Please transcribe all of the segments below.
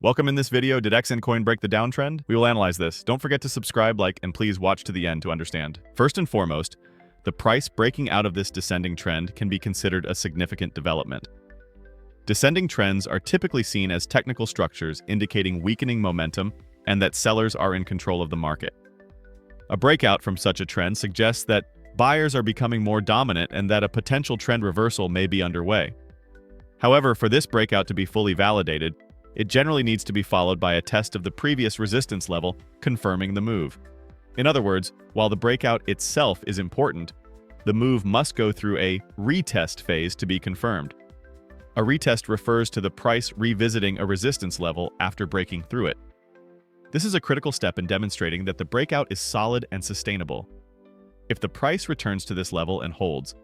Welcome. In this video, did Xn coin break the downtrend? We will analyze this. Don't forget to subscribe, like, and please watch to the end to understand. First and foremost, the price breaking out of this descending trend can be considered a significant development. Descending trends are typically seen as technical structures indicating weakening momentum and that sellers are in control of the market. A breakout from such a trend suggests that buyers are becoming more dominant and that a potential trend reversal may be underway. However, for this breakout to be fully validated, it generally needs to be followed by a test of the previous resistance level, confirming the move. In other words, while the breakout itself is important, the move must go through a retest phase to be confirmed. A retest refers to the price revisiting a resistance level after breaking through it. This is a critical step in demonstrating that the breakout is solid and sustainable. If the price returns to this level and holds,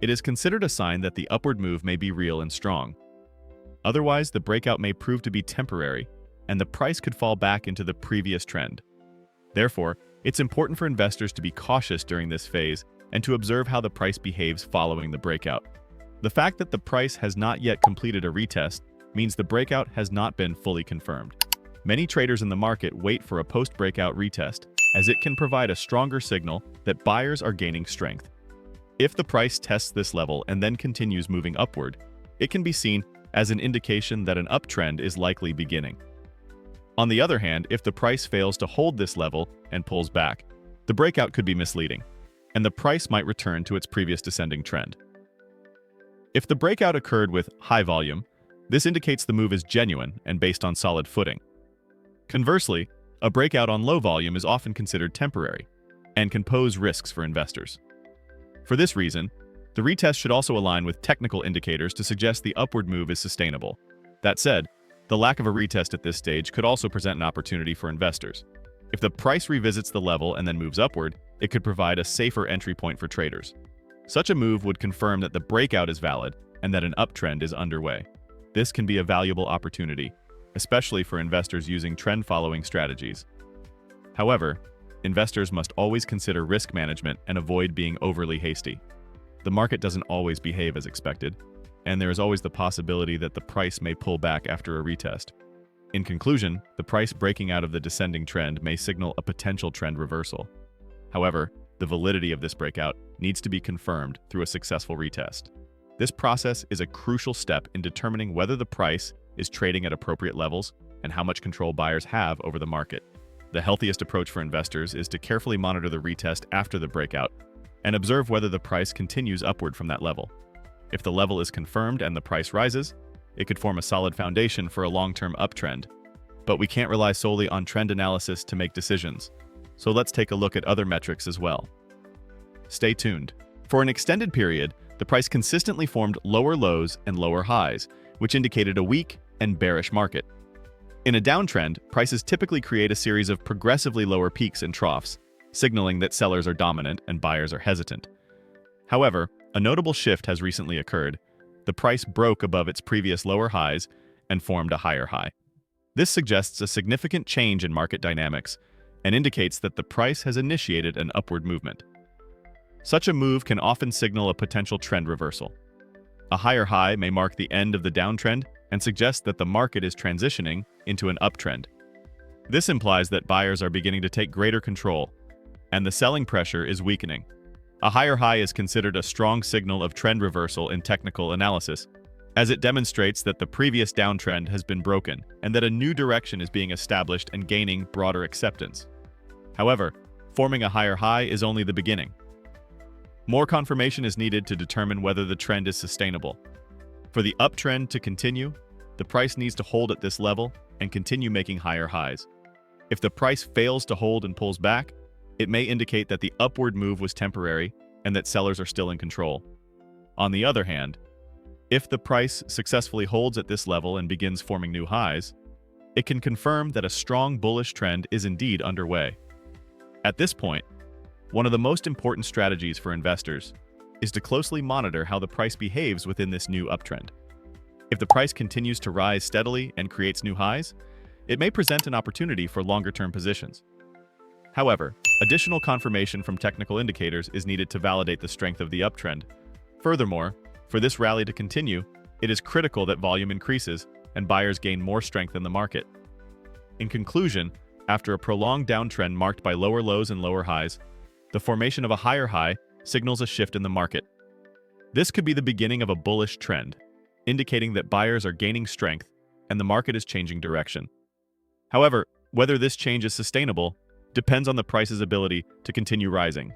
it is considered a sign that the upward move may be real and strong. Otherwise, the breakout may prove to be temporary, and the price could fall back into the previous trend. Therefore, it's important for investors to be cautious during this phase and to observe how the price behaves following the breakout. The fact that the price has not yet completed a retest means the breakout has not been fully confirmed. Many traders in the market wait for a post-breakout retest, as it can provide a stronger signal that buyers are gaining strength. If the price tests this level and then continues moving upward, it can be seen as an indication that an uptrend is likely beginning. On the other hand, if the price fails to hold this level and pulls back, the breakout could be misleading, and the price might return to its previous descending trend. If the breakout occurred with high volume, this indicates the move is genuine and based on solid footing. Conversely, a breakout on low volume is often considered temporary and can pose risks for investors. For this reason, the retest should also align with technical indicators to suggest the upward move is sustainable. That said, the lack of a retest at this stage could also present an opportunity for investors. If the price revisits the level and then moves upward, it could provide a safer entry point for traders. Such a move would confirm that the breakout is valid and that an uptrend is underway. This can be a valuable opportunity, especially for investors using trend-following strategies. However, investors must always consider risk management and avoid being overly hasty. The market doesn't always behave as expected, and there is always the possibility that the price may pull back after a retest. In conclusion, the price breaking out of the descending trend may signal a potential trend reversal. However, the validity of this breakout needs to be confirmed through a successful retest. This process is a crucial step in determining whether the price is trading at appropriate levels and how much control buyers have over the market. The healthiest approach for investors is to carefully monitor the retest after the breakout and observe whether the price continues upward from that level. If the level is confirmed and the price rises, it could form a solid foundation for a long-term uptrend. But we can't rely solely on trend analysis to make decisions, so let's take a look at other metrics as well. Stay tuned. For an extended period, the price consistently formed lower lows and lower highs, which indicated a weak and bearish market. In a downtrend, prices typically create a series of progressively lower peaks and troughs, signaling that sellers are dominant and buyers are hesitant. However, a notable shift has recently occurred. The price broke above its previous lower highs and formed a higher high. This suggests a significant change in market dynamics and indicates that the price has initiated an upward movement. Such a move can often signal a potential trend reversal. A higher high may mark the end of the downtrend and suggest that the market is transitioning into an uptrend. This implies that buyers are beginning to take greater control, and the selling pressure is weakening. A higher high is considered a strong signal of trend reversal in technical analysis, as it demonstrates that the previous downtrend has been broken and that a new direction is being established and gaining broader acceptance. However, forming a higher high is only the beginning. More confirmation is needed to determine whether the trend is sustainable. For the uptrend to continue, the price needs to hold at this level and continue making higher highs. If the price fails to hold and pulls back, it may indicate that the upward move was temporary and that sellers are still in control. On the other hand, if the price successfully holds at this level and begins forming new highs, it can confirm that a strong bullish trend is indeed underway. At this point, one of the most important strategies for investors is to closely monitor how the price behaves within this new uptrend. If the price continues to rise steadily and creates new highs, it may present an opportunity for longer-term positions. However, additional confirmation from technical indicators is needed to validate the strength of the uptrend. Furthermore, for this rally to continue, it is critical that volume increases and buyers gain more strength in the market. In conclusion, after a prolonged downtrend marked by lower lows and lower highs, the formation of a higher high signals a shift in the market. This could be the beginning of a bullish trend, indicating that buyers are gaining strength and the market is changing direction. However, whether this change is sustainable depends on the price's ability to continue rising.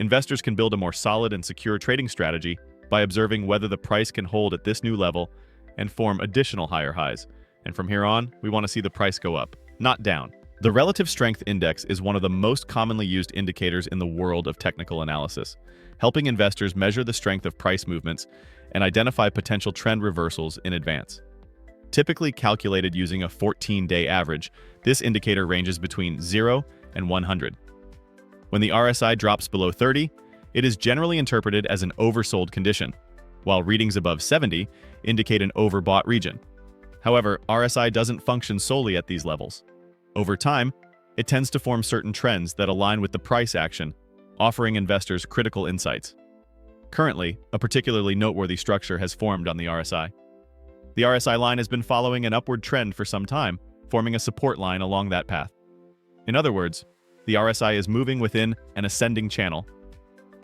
Investors can build a more solid and secure trading strategy by observing whether the price can hold at this new level and form additional higher highs. And from here on, we want to see the price go up, not down. The Relative Strength Index is one of the most commonly used indicators in the world of technical analysis, helping investors measure the strength of price movements and identify potential trend reversals in advance. Typically calculated using a 14-day average, this indicator ranges between 0 and 100. When the RSI drops below 30, it is generally interpreted as an oversold condition, while readings above 70 indicate an overbought region. However, RSI doesn't function solely at these levels. Over time, it tends to form certain trends that align with the price action, offering investors critical insights. Currently, a particularly noteworthy structure has formed on the RSI. The RSI line has been following an upward trend for some time, forming a support line along that path. In other words, the RSI is moving within an ascending channel,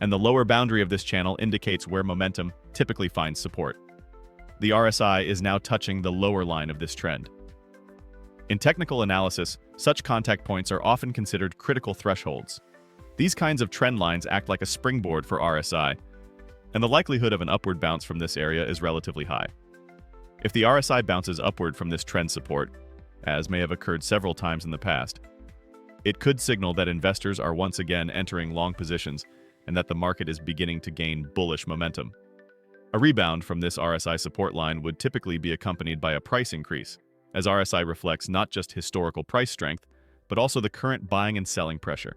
and the lower boundary of this channel indicates where momentum typically finds support. The RSI is now touching the lower line of this trend. In technical analysis, such contact points are often considered critical thresholds. These kinds of trend lines act like a springboard for RSI, and the likelihood of an upward bounce from this area is relatively high. If the RSI bounces upward from this trend support, as may have occurred several times in the past, it could signal that investors are once again entering long positions and that the market is beginning to gain bullish momentum. A rebound from this RSI support line would typically be accompanied by a price increase, as RSI reflects not just historical price strength, but also the current buying and selling pressure.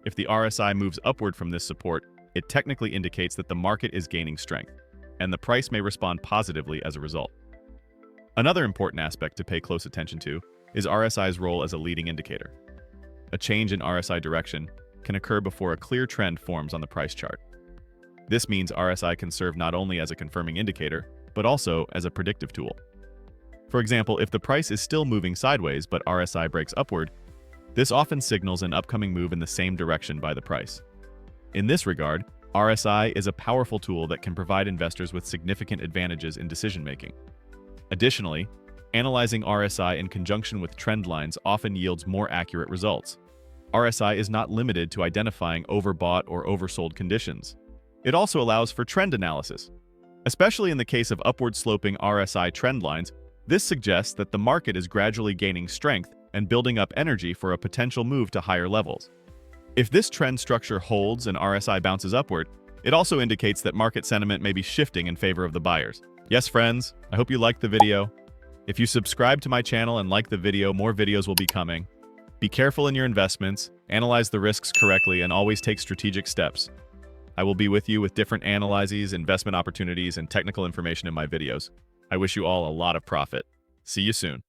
If the RSI moves upward from this support, it technically indicates that the market is gaining strength, and the price may respond positively as a result. Another important aspect to pay close attention to is RSI's role as a leading indicator. A change in RSI direction can occur before a clear trend forms on the price chart. This means RSI can serve not only as a confirming indicator, but also as a predictive tool. For example, if the price is still moving sideways but RSI breaks upward, this often signals an upcoming move in the same direction by the price. In this regard, RSI is a powerful tool that can provide investors with significant advantages in decision-making. Additionally, analyzing RSI in conjunction with trend lines often yields more accurate results. RSI is not limited to identifying overbought or oversold conditions. It also allows for trend analysis. Especially in the case of upward-sloping RSI trend lines, this suggests that the market is gradually gaining strength and building up energy for a potential move to higher levels. If this trend structure holds and RSI bounces upward, it also indicates that market sentiment may be shifting in favor of the buyers. Yes, friends, I hope you liked the video. If you subscribe to my channel and like the video, more videos will be coming. Be careful in your investments, analyze the risks correctly, and always take strategic steps. I will be with you with different analyses, investment opportunities, and technical information in my videos. I wish you all a lot of profit. See you soon.